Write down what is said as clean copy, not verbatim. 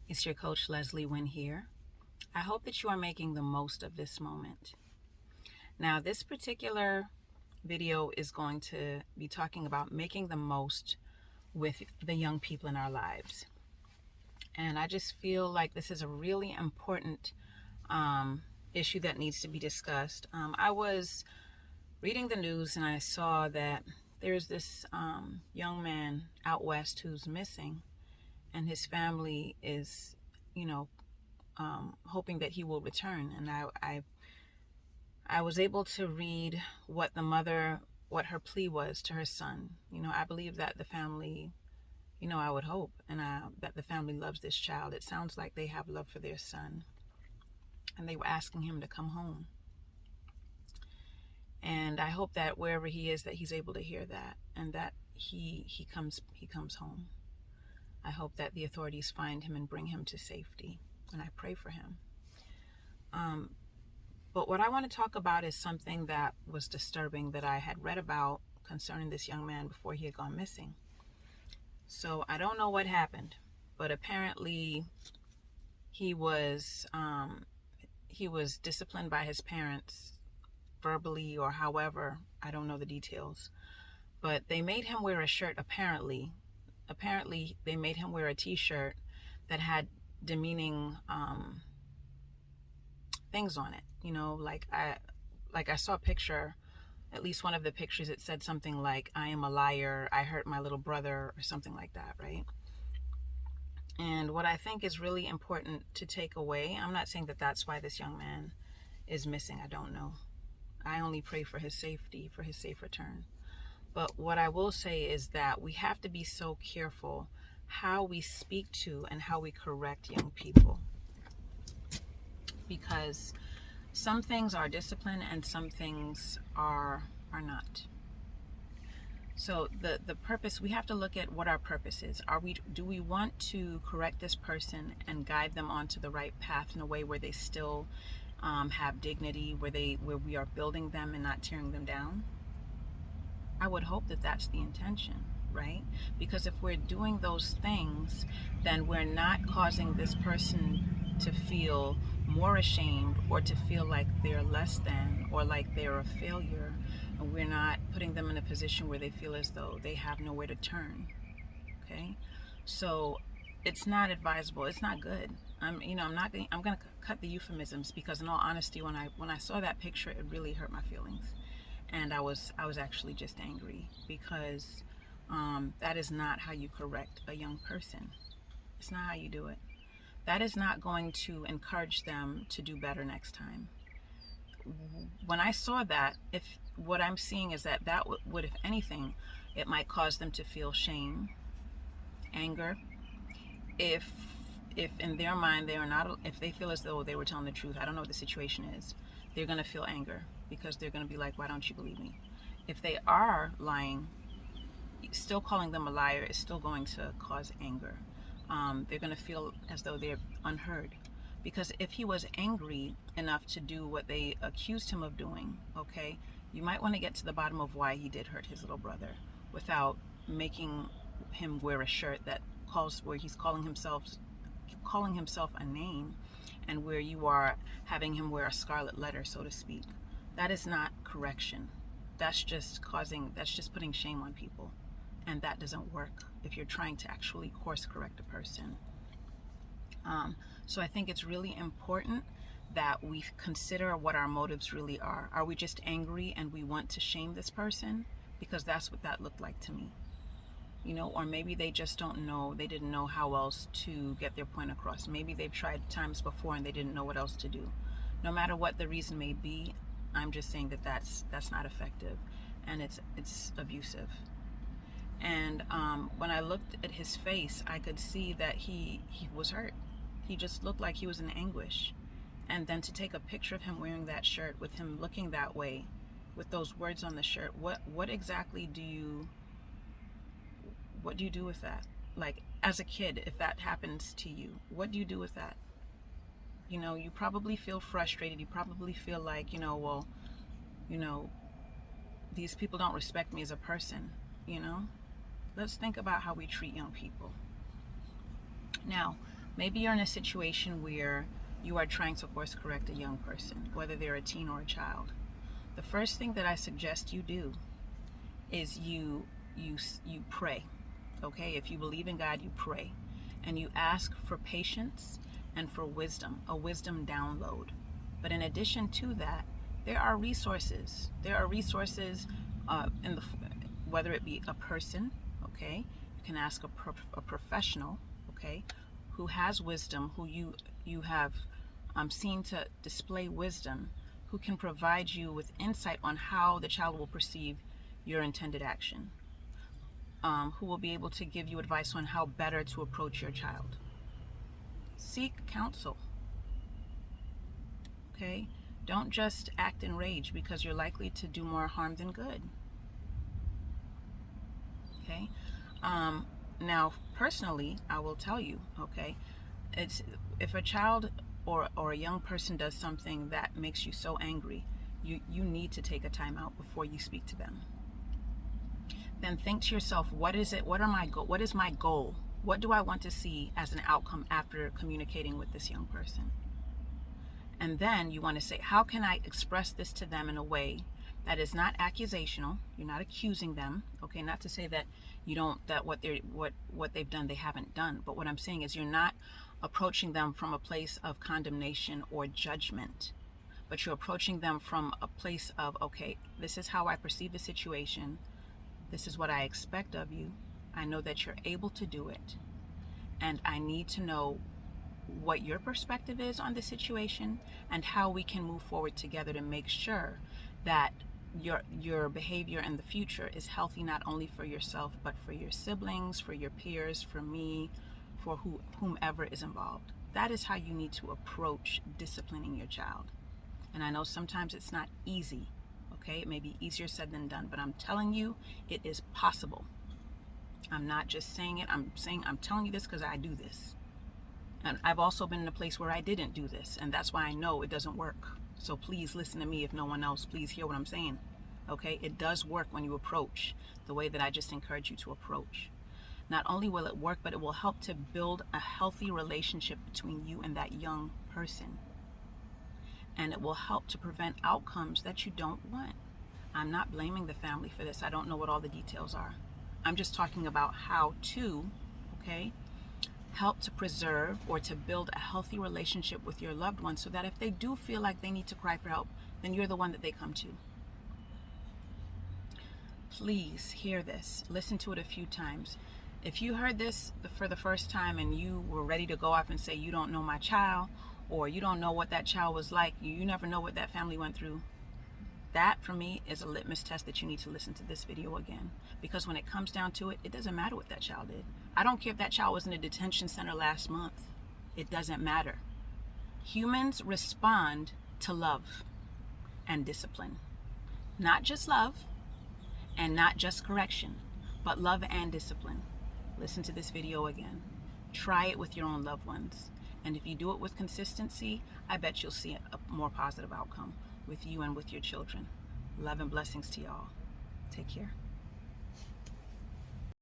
It's your coach, Leslie Nguyen here. I hope that you are making the most of this moment. Now, this particular video is going to be talking about making the most with the young people in our lives. And I just feel like this is a really important issue that needs to be discussed. I was reading the news and I saw that there's this young man out west who's missing, and his family is, you know, hoping that he will return. And I was able to read what her plea was to her son. I believe that the family, I would hope, and that the family loves this child. It sounds like they have love for their son, and they were asking him to come home. And I hope that wherever he is, that he's able to hear that, and that he comes home. I hope that the authorities find him and bring him to safety, and I pray for him. But what I want to talk about is something that was disturbing that I had read about concerning this young man before he had gone missing. So I don't know what happened, but apparently he was disciplined by his parents verbally or however. I don't know the details, but they made him wear a shirt. Apparently they made him wear a t-shirt that had demeaning things on it. Like I saw a picture, at least one of the pictures, it said something like, "I am a liar, I hurt my little brother," or something like that, right? And what I think is really important to take away, I'm not saying that that's why this young man is missing. I don't know. I only pray for his safety, for his safe return. But what I will say is that we have to be so careful how we speak to and how we correct young people, because some things are discipline and some things are not. So the purpose, we have to look at what our purpose is. Do we want to correct this person and guide them onto the right path in a way where they still have dignity, where we are building them and not tearing them down? I would hope that that's the intention, right? Because if we're doing those things, then we're not causing this person to feel more ashamed or to feel like they're less than or like they're a failure. And we're not putting them in a position where they feel as though they have nowhere to turn. Okay? So it's not advisable. It's not good. I'm going to cut the euphemisms, because in all honesty, when I saw that picture, it really hurt my feelings. And I was actually just angry, because that is not how you correct a young person. It's not how you do it. That is not going to encourage them to do better next time. When I saw that, if what I'm seeing is that would, if anything, it might cause them to feel shame, anger. If in their mind if they feel as though they were telling the truth, I don't know what the situation is, they're going to feel anger, because they're going to be like, why don't you believe me? If they are lying, still calling them a liar is still going to cause anger. They're going to feel as though they're unheard, because if he was angry enough to do what they accused him of doing, okay, you might want to get to the bottom of why he did hurt his little brother without making him wear a shirt where he's calling himself a name, and where you are having him wear a scarlet letter, so to speak. That is not correction. That's just putting shame on people. And that doesn't work if you're trying to actually course correct a person. So I think it's really important that we consider what our motives really are. Are we just angry and we want to shame this person? Because that's what that looked like to me. Or maybe they just don't know, they didn't know how else to get their point across. Maybe they've tried times before and they didn't know what else to do. No matter what the reason may be, I'm just saying that that's not effective, and it's abusive. And when I looked at his face, I could see that he was hurt. He just looked like he was in anguish. And then to take a picture of him wearing that shirt, with him looking that way, with those words on the shirt, what exactly do you do with that? Like, as a kid, if that happens to you, what do you do with that? You probably feel frustrated. You probably feel like, these people don't respect me as a person. Let's think about how we treat young people. Now, Maybe you're in a situation where you are trying to course correct a young person, whether they're a teen or a child. The first thing that I suggest you do is you pray. Okay? If you believe in God, you pray. And you ask for patience and for wisdom, a wisdom download. But in addition to that, there are resources. There are resources whether it be a person, okay? You can ask a professional, okay, who has wisdom, who you have seen to display wisdom, who can provide you with insight on how the child will perceive your intended action, who will be able to give you advice on how better to approach your child. Seek counsel, okay? Don't just act in rage, because you're likely to do more harm than good. Okay? Now, personally, I will tell you, okay, it's if a child or a young person does something that makes you so angry, you need to take a time out before you speak to them. Then think to yourself, what is it? What is my goal? What do I want to see as an outcome after communicating with this young person? And then you want to say, how can I express this to them in a way that is not accusational? You're not accusing them, okay? Not to say that what they've done they haven't done, but what I'm saying is you're not approaching them from a place of condemnation or judgment, but you're approaching them from a place of, okay, this is how I perceive the situation. This is what I expect of you. I know that you're able to do it, and I need to know what your perspective is on the situation and how we can move forward together to make sure that your behavior in the future is healthy, not only for yourself, but for your siblings, for your peers, for me, for whomever is involved. That is how you need to approach disciplining your child. And I know sometimes it's not easy, okay? It may be easier said than done, but I'm telling you, it is possible. I'm not just saying it, I'm telling you this because I do this. And I've also been in a place where I didn't do this, and that's why I know it doesn't work. So please listen to me. If no one else, please hear what I'm saying. Okay? It does work when you approach the way that I just encourage you to approach. Not only will it work, but it will help to build a healthy relationship between you and that young person. And it will help to prevent outcomes that you don't want. I'm not blaming the family for this. I don't know what all the details are. I'm just talking about how to, okay, help to preserve or to build a healthy relationship with your loved ones, so that if they do feel like they need to cry for help, then you're the one that they come to. Please hear this. Listen to it a few times. If you heard this for the first time and you were ready to go off and say, you don't know my child, or you don't know what that child was like, you never know what that family went through, that for me is a litmus test that you need to listen to this video again. Because when it comes down to it, it doesn't matter what that child did. I don't care if that child was in a detention center last month. It doesn't matter. Humans respond to love and discipline. Not just love and not just correction, but love and discipline. Listen to this video again. Try it with your own loved ones. And if you do it with consistency, I bet you'll see a more positive outcome with you and with your children. Love and blessings to y'all. Take care.